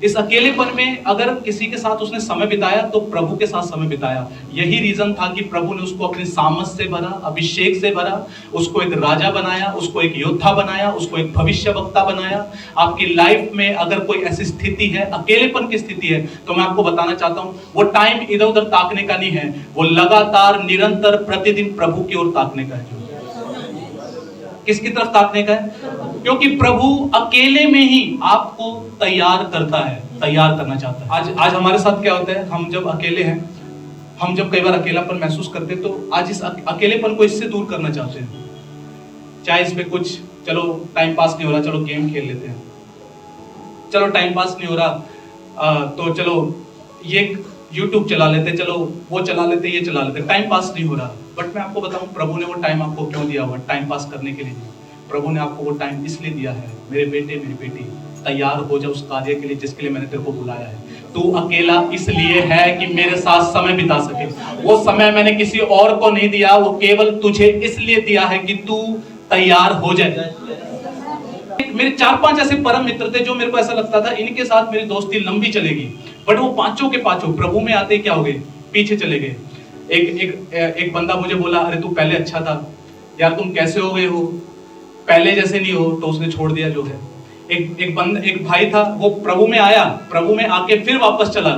Speaker 2: इस अकेलेपन में अगर किसी के साथ उसने समय बिताया तो प्रभु के साथ समय बिताया। यही रीजन था कि प्रभु ने उसको अपनी सामर्थ से भरा, अभिषेक से भरा, उसको एक राजा बनाया, उसको एक योद्धा बनाया, उसको एक भविष्यवक्ता बनाया। आपकी लाइफ में अगर कोई ऐसी स्थिति है, अकेलेपन की स्थिति है, तो मैं आपको बताना चाहता हूं, वो टाइम इधर उधर ताकने का नहीं है, वो लगातार निरंतर प्रतिदिन प्रभु की ओर ताकने का है। किसकी तरफ ताकने का है? क्योंकि प्रभु अकेले में ही आपको तैयार करता है, तैयार करना चाहता है। आज हमारे साथ क्या होता है, हम जब अकेले हैं, हम जब कई बार अकेलापन महसूस करते हैं, तो आज इस अकेलेपन को इससे दूर करना चाहते हैं। चाहे इसमें कुछ, चलो टाइम पास नहीं हो रहा, चलो गेम खेल लेते हैं, चलो टाइम पास नहीं हो रहा तो चलो ये YouTube चला लेते, चलो वो चला लेते, ये चला लेते, टाइम पास नहीं हो रहा। बट मैं आपको बताऊं, प्रभु ने वो टाइम आपको क्यों दिया हुआ? टाइम पास करने के लिए नहीं, प्रभु ने आपको वो टाइम इसलिए दिया है, मेरे बेटे मेरी बेटी तैयार हो जा उस कार्य के लिए जिसके लिए मैंने तेरे को बुलाया है। तू अकेला इसलिए है कि मेरे साथ समय बिता सके। वो समय मैंने किसी और को नहीं दिया, वो केवल तुझे इसलिए दिया है कि तू तैयार हो जाए। मेरे 4-5 ऐसे परम मित्र थे जो मेरे को ऐसा लगता था इनके साथ मेरी दोस्ती लंबी चलेगी, बट वो पांचों के पांचों प्रभु में आते क्या हो गए? पीछे चले गए। एक बंदा मुझे बोला, अरे तू पहले अच्छा था यार, तुम कैसे हो गए हो, पहले जैसे नहीं हो, तो उसने छोड़ दिया जो है। एक भाई था, वो प्रभु में आया, प्रभु में आके फिर वापस चला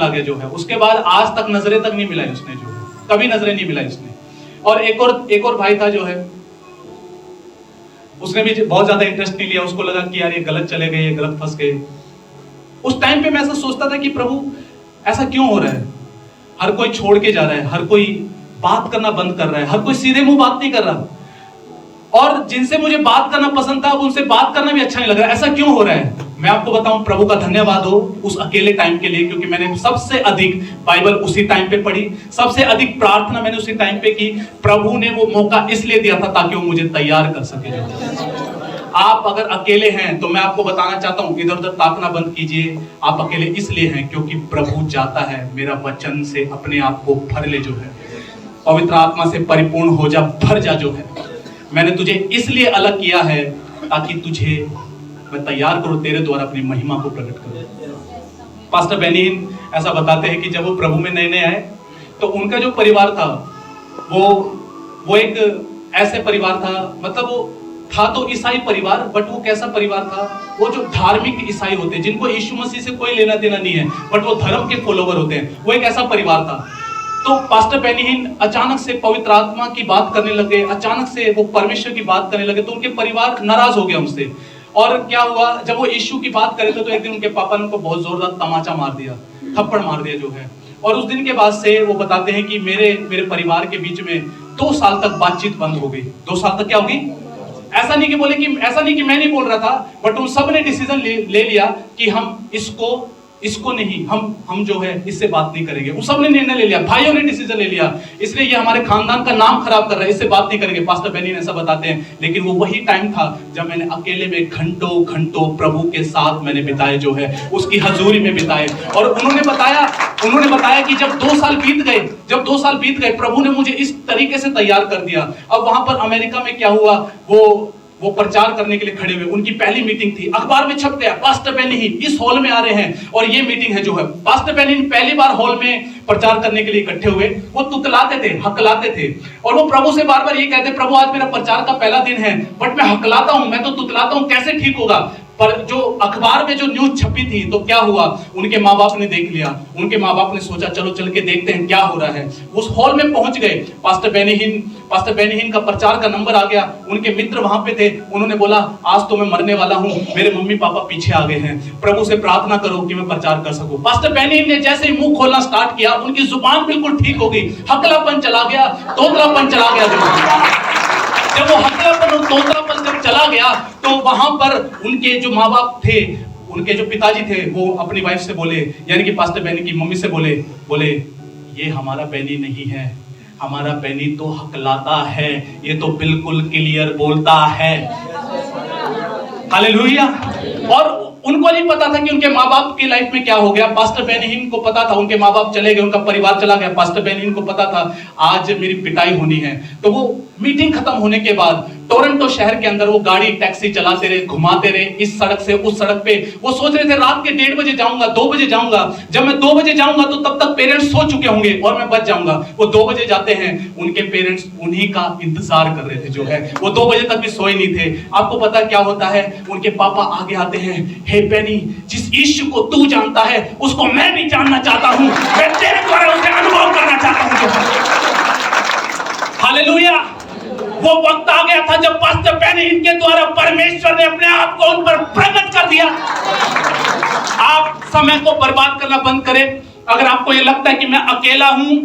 Speaker 2: गया जो है। उसके बाद आज तक नजरें तक नहीं मिलाई उसने, जो है कभी नजरें नहीं मिलाई उसने। और एक और भाई था जो है, उसने भी बहुत ज्यादा इंटरेस्ट नहीं लिया, उसको लगा कि यार ये गलत चले गए, ये गलत फंस गए। उस टाइम पे मैं ऐसा सोचता था कि प्रभु ऐसा क्यों हो रहा है? हर कोई छोड़ के जा रहा है, हर कोई बात करना बंद कर रहा है, हर कोई सीधे मुंह बात नहीं कर रहा, और जिनसे मुझे बात करना पसंद था उनसे बात करना भी अच्छा नहीं लग रहा। ऐसा क्यों हो रहा है? मैं आपको बताऊं, प्रभु का धन्यवाद हो उस अकेले टाइम के लिए, क्योंकि मैंने सबसे अधिक बाइबल उसी टाइम पे पढ़ी, सबसे अधिक प्रार्थना मैंने उसी टाइम पे की। प्रभु ने वो मौका इसलिए दिया था ताकि वो मुझे तैयार कर सके। आप अगर अकेले हैं तो मैं आपको बताना चाहता हूं, इधर उधर ताकना बंद कीजिए। आप अकेले इसलिए हैं क्योंकि प्रभु चाहता है मेरा वचन से अपने आप को भर ले, जो है पवित्र आत्मा से परिपूर्ण हो जा, भर जा, जो है मैंने तुझे इसलिए अलग किया है ताकि तुझे मैं तैयार करूं तेरे द्वारा अपनी महिमा को प्रकट करूं। पास्टर बेनी हिन ऐसा बताते हैं कि जब वो प्रभु में नए नए आए तो उनका जो परिवार था वो एक ऐसे परिवार था, मतलब वो था तो ईसाई परिवार, बट वो कैसा परिवार था, वो जो धार्मिक ईसाई होते हैं जिनको यीशु मसीह से कोई लेना देना नहीं है, बट वो धर्म के फॉलोवर होते हैं, वो एक ऐसा परिवार था। तो पास्टर बेनी हिन अचानक से पवित्र आत्मा की बात करने लगे, अचानक से वो परमेश्वर की बात करने लगे, तो उनके परिवार नाराज हो गया उनसे। और क्या हुआ, जब वो यीशु की बात करे थे तो एक दिन उनके पापा ने उनको बहुत जोरदार तमाचा मार दिया, थप्पड़ मार दिया जो है। और उस दिन के बाद से वो बताते हैं कि मेरे परिवार के बीच में 2 साल तक बातचीत बंद हो गई। 2 साल तक क्या होगी, ऐसा नहीं कि मैं नहीं बोल रहा था, बट उन सब ने डिसीजन ले लिया कि हम इसको नहीं, हम जो है इससे बात नहीं करेंगे। उन सब ने निर्णय ले लिया, भाइयों ने डिसीजन ले लिया, इसलिए ये हमारे खानदान का नाम खराब कर रहा है, इससे बात नहीं करेंगे। पास्टर बेनी ने ऐसा बताते हैं। लेकिन वो वही टाइम था जब मैंने अकेले में घंटों प्रभु के साथ मैंने बिताए, जो है उसकी हजूरी में बिताए। और उन्होंने बताया कि जब 2 साल बीत गए प्रभु ने मुझे इस तरीके से तैयार कर दिया। अब वहां पर अमेरिका में क्या हुआ, वो प्रचार करने के लिए खड़े हुए, उनकी पहली मीटिंग थी, अखबार में छप गया पास्टर बेनी हिन इस हॉल में आ रहे हैं और ये मीटिंग है जो है। पास्टर बेनी हिन पहली बार हॉल में प्रचार करने के लिए इकट्ठे हुए। वो तुतलाते थे, हकलाते थे, और वो प्रभु से बार बार ये कहते, प्रभु आज मेरा प्रचार का पहला दिन है, बट मैं हकलाता हूं, मैं तो तुतलाता हूं, कैसे ठीक होगा। पर जो अखबार में जो न्यूज छपी थी तो क्या हुआ, उनके माँ बाप ने देख लिया, उनके माँ बाप ने सोचा चलो चल के देखते हैं क्या हो रहा है। उस हॉल में पहुंच गए, पास्टर बेनी हिन का प्रचार का नंबर आ गया, उनके मित्र वहां पे थे, उन्होंने बोला आज तो मैं मरने वाला हूं, मेरे मम्मी पापा पीछे आ गए हैं, प्रभु से प्रार्थना करो कि मैं प्रचार कर सकूं। पास्टर बेनी हिन ने जैसे ही मुंह खोलना स्टार्ट किया, उनकी जुबान बिल्कुल ठीक हो गई, हकलापन चला गया, तोतलापन चला गया। जब वो हकलापन और तोतलापन जब चला गया तो वहां पर उनके जो माँ बाप थे, उनके जो पिताजी थे, वो अपनी वाइफ से बोले, यानी कि पास्टर बेनी की मम्मी से बोले ये हमारा बेनी नहीं है, हमारा बेनी तो हकलाता है, ये तो बिल्कुल क्लियर बोलता है। हालेलुया। और उनको नहीं पता था कि उनके माँ बाप की लाइफ में क्या हो गया। पास्टर बेनी हिन को पता था, उनके माँ बाप चले गए, उनका परिवार चला गया। पास्टर बेनी हिन को पता था आज मेरी पिटाई होनी है। तो वो मीटिंग खत्म होने के बाद टोरंटो शहर के अंदर वो गाड़ी टैक्सी चलाते रहे, घुमाते रहे, इस सड़क से उस सड़क पे। वो सोच रहे थे रात के 1:30 बजे जाऊंगा, 2 बजे जाऊंगा। जब मैं 2 बजे जाऊंगा तो तब तक पेरेंट्स सो चुके होंगे और मैं बच जाऊंगा। वो 2 बजे जाते हैं, उनके पेरेंट्स उन्हीं का इंतजार कर रहे थे, जो है वो 2 बजे तक भी सोए नहीं थे। आपको पता क्या होता है, उनके पापा आगे आते हैं, हे बेनी, जिस यीशु को तू जानता है उसको मैं भी जानना चाहता हूं, मैं तेरे द्वारा उसे अनुभव करना चाहता हूं। हालेलुया। वो वक्त आ गया था जब पास्टर बेनी हिन के द्वारा परमेश्वर ने अपने आप को उन पर प्रकट कर दिया। आप समय को बर्बाद करना बंद करें। अगर आपको ये लगता है कि मैं अकेला हूं,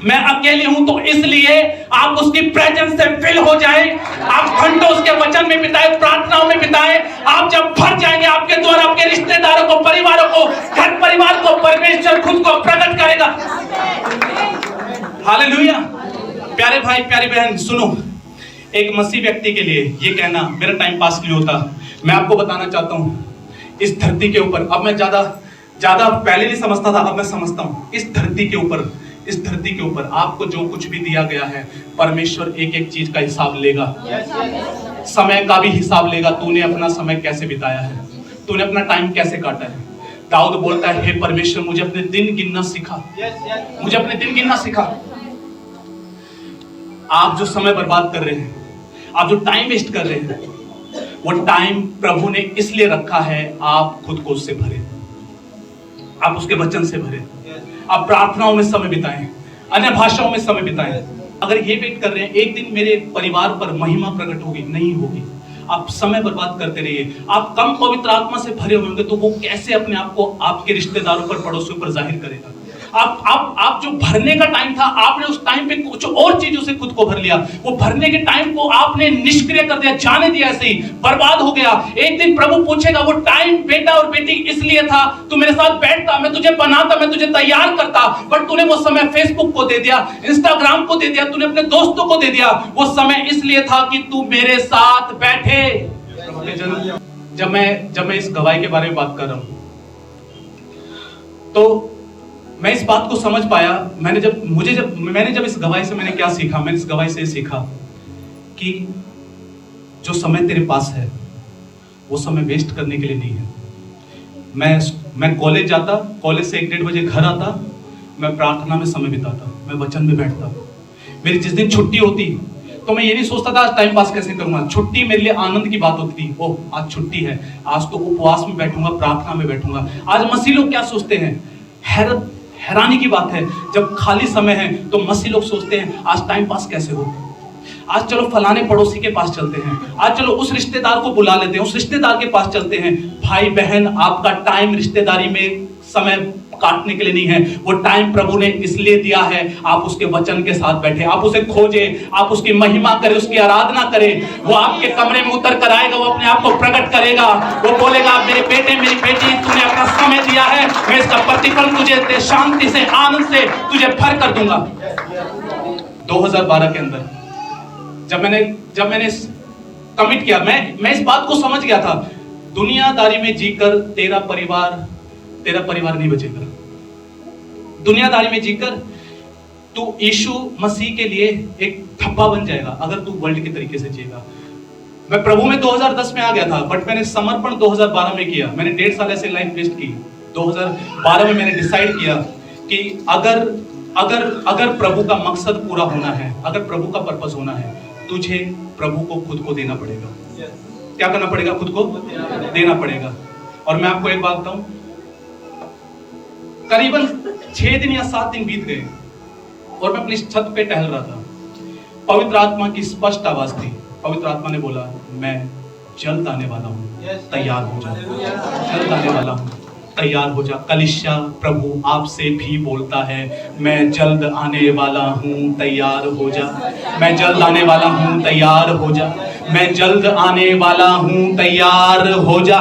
Speaker 2: मैं अकेली हूं, तो इसलिए आप उसकी प्रेजेंस से फिल हो जाए। आप घंटों उसके वचन में बिताए, प्रार्थनाओं में बिताए। आप जब भर जाएंगे, आपके द्वारा आपके रिश्तेदारों को, परिवारों को, घर परिवार को परमेश्वर खुद को प्रकट करेगा। हालेलुया। प्यारे भाई, प्यारी बहन, सुनो, एक मसीह व्यक्ति के लिए ये कहना मेरा टाइम पास नहीं होता। मैं आपको बताना चाहता हूं, इस धरती के ऊपर, अब मैं ज्यादा पहले नहीं समझता था, अब मैं समझता हूं, इस धरती के ऊपर आपको जो कुछ भी दिया गया है, परमेश्वर एक एक चीज का हिसाब लेगा। समय का भी हिसाब लेगा। तूने अपना समय कैसे बिताया है, तूने अपना टाइम कैसे काटा है। दाऊद बोलता है, हे परमेश्वर, मुझे अपने दिन गिनना सिखा, मुझे अपने दिन गिनना सिखा। आप जो समय बर्बाद कर रहे हैं, आप जो टाइम वेस्ट कर रहे हैं, वो टाइम प्रभु ने इसलिए रखा है आप खुद को उससे भरे, आप उसके वचन से भरे, आप प्रार्थनाओं में समय बिताएं, अन्य भाषाओं में समय बिताएं। अगर ये वेट कर रहे हैं एक दिन मेरे परिवार पर महिमा प्रकट होगी, नहीं होगी। आप समय बर्बाद करते रहिए। आप कम पवित्र आत्मा से भरे हुए होंगे तो वो कैसे अपने आप को आपके रिश्तेदारों पर, पड़ोसियों पर जाहिर करेगा। आप जो भरने का टाइम था, आपने उस टाइम पे कुछ और चीजों से खुद को भर लिया। वो भरने के टाइम को आपने निष्क्रिय कर दिया, जाने दिया, ऐसे ही बर्बाद हो गया। एक दिन प्रभु पूछेगा, वो टाइम बेटा और बेटी इसलिए था, तू मेरे साथ बैठता, मैं तुझे बनाता, मैं तुझे तैयार करता, बट तूने वो समय फेसबुक को दे दिया, इंस्टाग्राम को दे दिया, तूने अपने दोस्तों को दे दिया। वो समय इसलिए था कि तू मेरे साथ बैठे। जब मैं इस गवाही के बारे में बात कर रहा हूं, तो मैं इस बात को समझ पाया। मैंने जब इस गवाही से मैंने क्या सीखा, मैंने इस गवाही से सीखा कि जो समय तेरे पास है
Speaker 1: वो समय वेस्ट करने के लिए नहीं है। मैं कॉलेज जाता, कॉलेज से 1-1:30 बजे घर आता, मैं प्रार्थना में समय बिताता, मैं वचन में बैठता। मेरी जिस दिन छुट्टी होती तो मैं ये नहीं सोचता था आज टाइम पास कैसे करूंगा। छुट्टी मेरे लिए आनंद की बात होती थी। ओह आज छुट्टी है, आज तो उपवास में बैठूंगा, प्रार्थना में बैठूंगा। आज मसीह लोग क्या सोचते हैं, हैरानी की बात है, जब खाली समय है तो मसीह लोग सोचते हैं आज टाइम पास कैसे हो, आज चलो फलाने पड़ोसी के पास चलते हैं, आज चलो उस रिश्तेदार को बुला लेते हैं, उस रिश्तेदार के पास चलते हैं। भाई बहन, आपका टाइम रिश्तेदारी में समय काटने के लिए नहीं है, वो टाइम प्रभु ने इसलिए दिया है आप उसके वचन के साथ बैठे, आप उसे खोजे, आप उसकी महिमा करें, उसकी आराधना करें। वो आपके कमरे में उतर कर आएगा, वो अपने आप को प्रकट करेगा, वो बोलेगा मेरे बेटे मेरी बेटी तूने अपना समय दिया है, मैं इसका प्रतिफल तुझे शांति से आनंद से तुझे भर कर दूंगा। 2012 के अंदर जब मैंने कमिट किया, मैं इस बात को समझ गया था, दुनियादारी में जीकर तेरा परिवार नहीं बचेगा। दुनियादारी में जीकर तू यीशु मसीह के लिए एक धब्बा बन जाएगा अगर तू वर्ल्ड के तरीके से जिएगा। मैं प्रभु में 2010 में आ गया था, बट मैंने समर्पण 2012 में किया। मैंने 1.5 साल ऐसे लाइफ वेस्ट की। 2012 में मैंने डिसाइड किया कि अगर प्रभु का मकसद पूरा होना है, अगर प्रभु का पर्पस होना है, तुझे प्रभु को खुद को देना पड़ेगा। क्या करना पड़ेगा? खुद को देना पड़ेगा। और मैं आपको एक बात बताऊं, करीबन 6 दिन या 7 दिन बीत गए और मैं अपनी छत पे टहल रहा था। पवित्र आत्मा की स्पष्ट आवाज थी। पवित्र आत्मा ने बोला मैं जल्द आने वाला हूं, तैयार हो जा। जल्द आने वाला हूं, तैयार हो जा। कलीसिया, प्रभु आपसे भी बोलता है मैं जल्द आने वाला हूं, तैयार हो जा। मैं जल्द आने वाला हूं, तैयार हो जा। मैं जल्द आने वाला हूं, तैयार हो जा।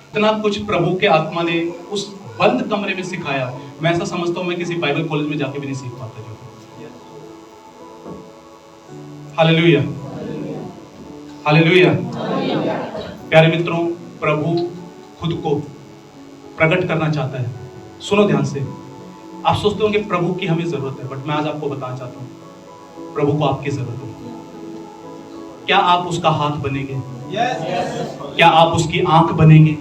Speaker 1: इतना कुछ प्रभु के आत्मा ने उस बंद कमरे में सिखाया, मैं ऐसा समझता हूं मैं किसी बाइबल कॉलेज में जाके भी नहीं सीख पाता। जो हालेलुया, हालेलुया। प्यारे मित्रों, प्रभु खुद को प्रकट करना चाहता है। सुनो ध्यान से। आप सोचते होंगे प्रभु की हमें जरूरत है, बट मैं आज आपको बताना चाहता हूं प्रभु को आपकी जरूरत है। क्या आप उसका हाथ बनेंगे? क्या आप उसकी आंख बनेंगे?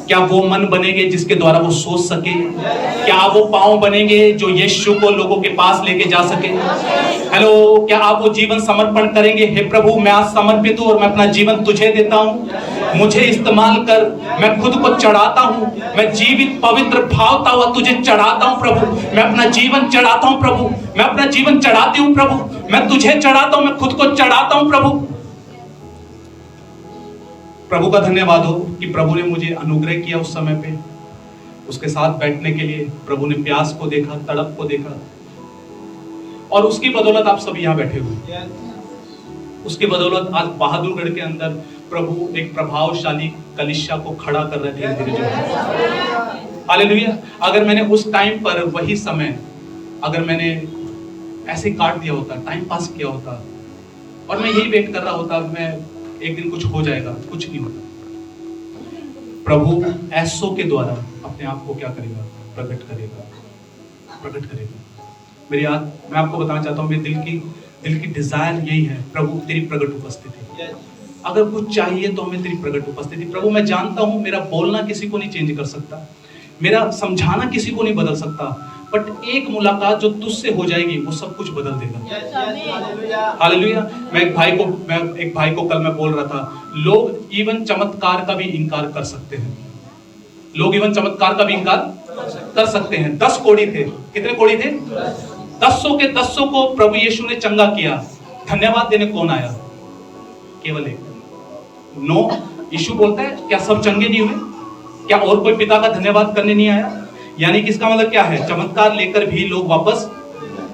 Speaker 1: क्या वो मन बनेंगे जिसके द्वारा वो सोच सके? क्या वो पांव बनेंगे जो यीशु को लोगों के पास लेके जा सके? हेलो, क्या आप वो जीवन समर्पण करेंगे? हे प्रभु, मैं आज समर्पित हूं और मैं अपना जीवन तुझे देता हूं, मुझे इस्तेमाल कर। मैं खुद को चढ़ाता हूं, मैं जीवित पवित्र भावता हुआ तुझे चढ़ाता हूं प्रभु। मैं अपना जीवन चढ़ाता हूं प्रभु, मैं अपना जीवन चढ़ाती हूं प्रभु। मैं तुझे चढ़ाता हूं, मैं खुद को चढ़ाता हूं प्रभु। प्रभु का धन्यवाद हो कि प्रभु ने मुझे अनुग्रह किया उस समय पे उसके साथ बैठने के लिए। प्रभु ने प्यास को देखा, तड़प को देखा, और उसकी बदौलत आप सब यहाँ बैठे हुए। उसकी बदौलत आज बहादुरगढ़ के अंदर प्रभु एक प्रभावशाली कलीसिया को खड़ा कर रहे थे धीरे धीरे। हालेलुया। अगर मैंने उस टाइम पर वही समय अगर मैंने ऐसे काट दिया होता, टाइम पास किया होता, और मैं यही वेट कर रहा होता मैं एक दिन कुछ हो जाएगा, कुछ नहीं होता। प्रभु ऐसों के द्वारा अपने आप को क्या करेगा? प्रकट करेगा, प्रकट करेगा। मैं आपको बताना चाहता हूँ, मेरे दिल की डिजायर यही है, प्रभु तेरी प्रकट उपस्थिति। अगर कुछ चाहिए तो हमें तेरी प्रकट उपस्थिति। प्रभु मैं जानता हूँ मेरा बोलना किसी को नहीं चेंज कर सकता, मेरा समझाना किसी को नहीं बदल सकता, बट एक मुलाकात जो तुझसे हो जाएगी वो सब कुछ बदल देगा। हालेलुया। मैं एक भाई को कल मैं बोल रहा था, लोग इवन चमत्कार का भी इनकार कर सकते हैं। लोग इवन चमत्कार का भी इनकार कर सकते हैं। 10 कोढ़ी थे। कितने कोढ़ी थे? 10 के 10 को प्रभु यीशु ने चंगा किया। धन्यवाद देने कौन आया? केवल एक। नो, यीशु बोलता है क्या सब चंगे नहीं हुए? क्या और कोई पिता का धन्यवाद करने नहीं आया? यानी कि इसका मतलब क्या है? चमत्कार लेकर भी लोग वापस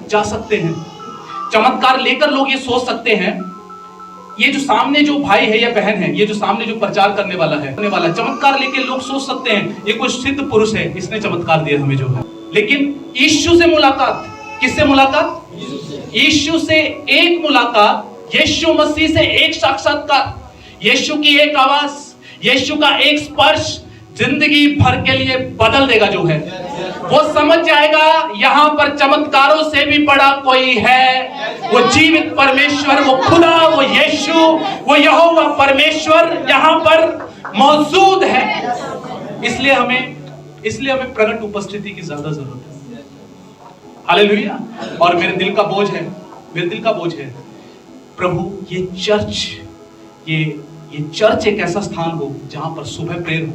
Speaker 1: जा सकते हैं। चमत्कार लेकर लोग ये सोच सकते हैं, ये जो सामने जो भाई है या बहन है, ये जो सामने जो प्रचार करने वाला चमत्कार लेके लोग सोच सकते हैं ये कोई सिद्ध पुरुष है, इसने चमत्कार दिया हमें जो है। लेकिन यीशु से मुलाकात, किससे मुलाकात? यीशु से एक मुलाकात, यीशु मसीह से एक साक्षात्कार, यीशु की एक आवाज, यीशु का एक स्पर्श जिंदगी भर के लिए बदल देगा जो है।
Speaker 2: वो समझ जाएगा यहाँ पर चमत्कारों से भी बड़ा कोई है। वो जीवित परमेश्वर, वो खुदा, वो यीशु, वो यहोवा परमेश्वर यहाँ पर मौजूद है। इसलिए हमें प्रकट उपस्थिति की ज्यादा जरूरत है। हालेलुया। और मेरे दिल का बोझ है प्रभु, ये चर्च एक ऐसा स्थान हो जहां पर सुबह प्रेयर हो,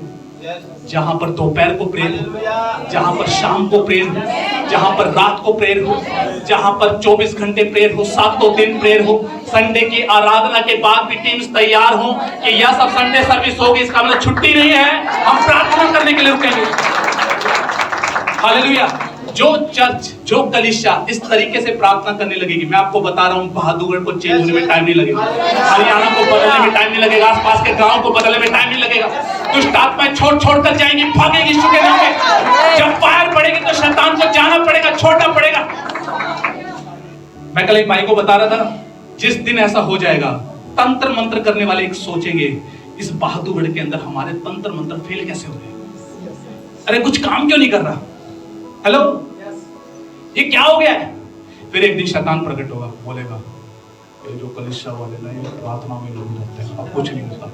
Speaker 2: जहां पर दोपहर को प्रेयर हो, जहां पर शाम को प्रेयर हो, जहां पर रात को प्रेयर हो, जहां पर 24 घंटे प्रेयर हो, 7 दिन प्रेयर हो। संडे की आराधना के बाद भी टीम्स तैयार हो कि यह सब संडे सर्विस होगी, इसका मतलब छुट्टी नहीं है, हम प्रार्थना करने के लिए रुकेंगे। हालेलुया। जो चर्च, जो कलीसिया इस तरीके से प्रार्थना करने लगेगी, मैं आपको बता रहा हूं, बहादुरगढ़ को चेंज होने में टाइम नहीं लगेगा, हरियाणा को बदलने में टाइम नहीं लगेगा, आसपास के गांव को बदलने में टाइम नहीं लगेगा। दुष्ट आत्माएं छोड़ कर जाएंगी, भागेगी यीशु के नाम में। जब फायर पड़ेगी तो शैतान को जाना पड़ेगा, छोड़ना पड़ेगा। मैं कल एक भाई को बता रहा था, जिस दिन ऐसा हो जाएगा, तंत्र मंत्र करने वाले एक सोचेंगे, इस बहादुरगढ़ के अंदर हमारे तंत्र मंत्र फेल कैसे हो रहे, अरे कुछ काम क्यों नहीं कर रहा, हेलो ये क्या हो गया है। फिर एक दिन शैतान प्रकट होगा, बोलेगा ये जो कलीसिया वाले ना, ये प्रार्थना में लोग रहते हैं, अब कुछ नहीं होता।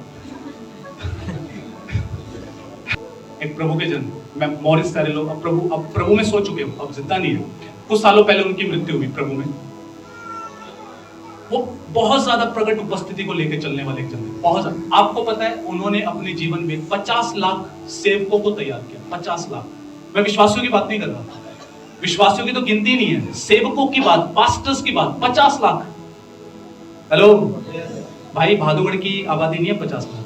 Speaker 2: एक प्रभु के जन, मैं मॉरिस सैरेलो, अब प्रभु में सो चुके हो, अब जिंदा नहीं है। कुछ सालों पहले उनकी मृत्यु हुई प्रभु में। वो बहुत ज्यादा प्रकट उपस्थिति को लेकर चलने वाले एक जन थे, बहुत ज्यादा। आपको पता है, उन्होंने अपने जीवन में 50 लाख सेवकों को तैयार किया, 50 लाख। मैं विश्वासियों की बात नहीं कर रहा, विश्वासियों की तो गिनती नहीं है, सेवकों की बात, पास्टर्स की बात, 50 लाख। हेलो भाई, बहादुरगढ़ की आबादी नहीं है 50 लाख,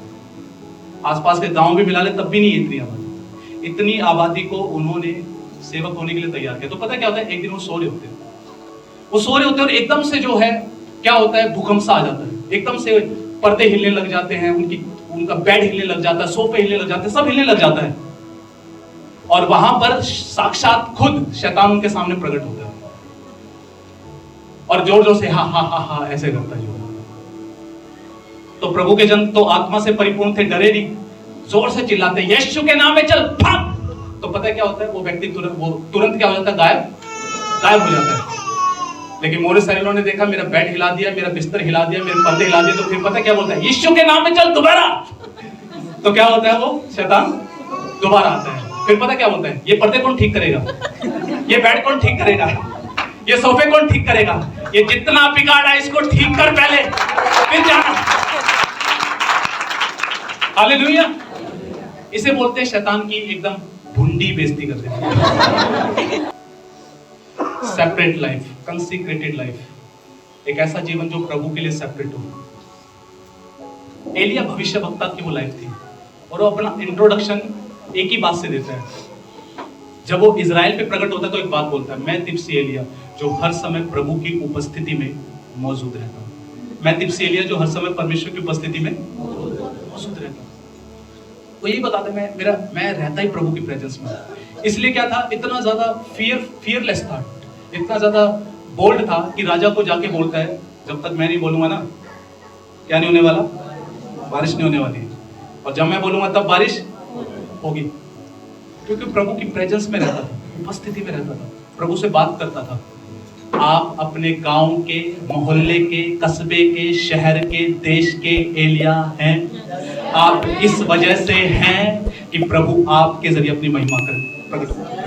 Speaker 2: आसपास के गांव भी मिला ले तब भी नहीं है इतनी आबादी। इतनी आबादी को उन्होंने सेवक होने के लिए तैयार किया। तो पता क्या होता है, एक दिन वो सो रहे होते और एकदम से जो है क्या होता है, भूकंप सा आ जाता है, एकदम से पर्दे हिलने लग जाते हैं, उनका बेड हिलने लग जाता है, सोफे हिलने लग जाते हैं, सब हिलने लग जाता है। और वहां पर साक्षात खुद शैतान उनके सामने प्रकट होता है और जोर जोर से हा हा हा हा ऐसे करता है। तो प्रभु के जन तो आत्मा से परिपूर्ण थे, डरे नहीं, जोर से चिल्लाते यीशु के नाम में चल भाग। तो पता है क्या होता है, वो व्यक्ति तुरंत क्या हो जाता है, गायब हो जाता है। लेकिन मॉरिस सैरेलो ने देखा, मेरा बेड हिला दिया, मेरा बिस्तर हिला दिया, मेरे पर्दे हिला दिए, तो फिर पता क्या बोलता है, यीशु के नाम में चल दोबारा। तो क्या होता है, वो शैतान दोबारा आता है। फिर पता क्या बोलता है, ये पर्दे कौन ठीक करेगा, ये बेड कौन ठीक करेगा, ये सोफे कौन ठीक करेगा, ये जितना बिगाड़ा इसको ठीक कर पहले, फिर जाना। हालेलुया। इसे बोलते हैं शैतान की एकदम भुंडी बेइज्जती कर देती। सेपरेट लाइफ, कंसीक्रेटेड लाइफ, एक ऐसा जीवन जो प्रभु के लिए सेपरेट हो। एलिया भविष्यवक्ता की वो लाइफ थी, और वो अपना इंट्रोडक्शन एक ही बात से देता है। जब वो इजराइल पे प्रकट होता है तो एक बात बोलता है, मैं तिप्सी एलिया जो हर समय प्रभु की उपस्थिति में मौजूद रहता हूं। मैं तिप्सी एलिया जो हर समय परमेश्वर की उपस्थिति में मौजूद रहता हूं। वो यही बताता है, मैं रहता ही प्रभु की प्रेजेंस में। इसलिए क्या था, इतना ज्यादा फियरलेस था, इतना ज्यादा बोल्ड था कि राजा को जाके बोलता है, जब तक मैं नहीं बोलूंगा ना, क्या नहीं होने वाला, बारिश नहीं होने वाली, और जब मैं बोलूंगा तब बारिश होगी। क्योंकि प्रभु की प्रेजेंस में रहता था, उपस्थिति में रहता था, प्रभु से बात करता था। आप अपने गांव के, मोहल्ले के, कस्बे के, शहर के, देश के एलिया हैं। आप इस वजह से हैं कि प्रभु आपके जरिए अपनी महिमा कर प्रकट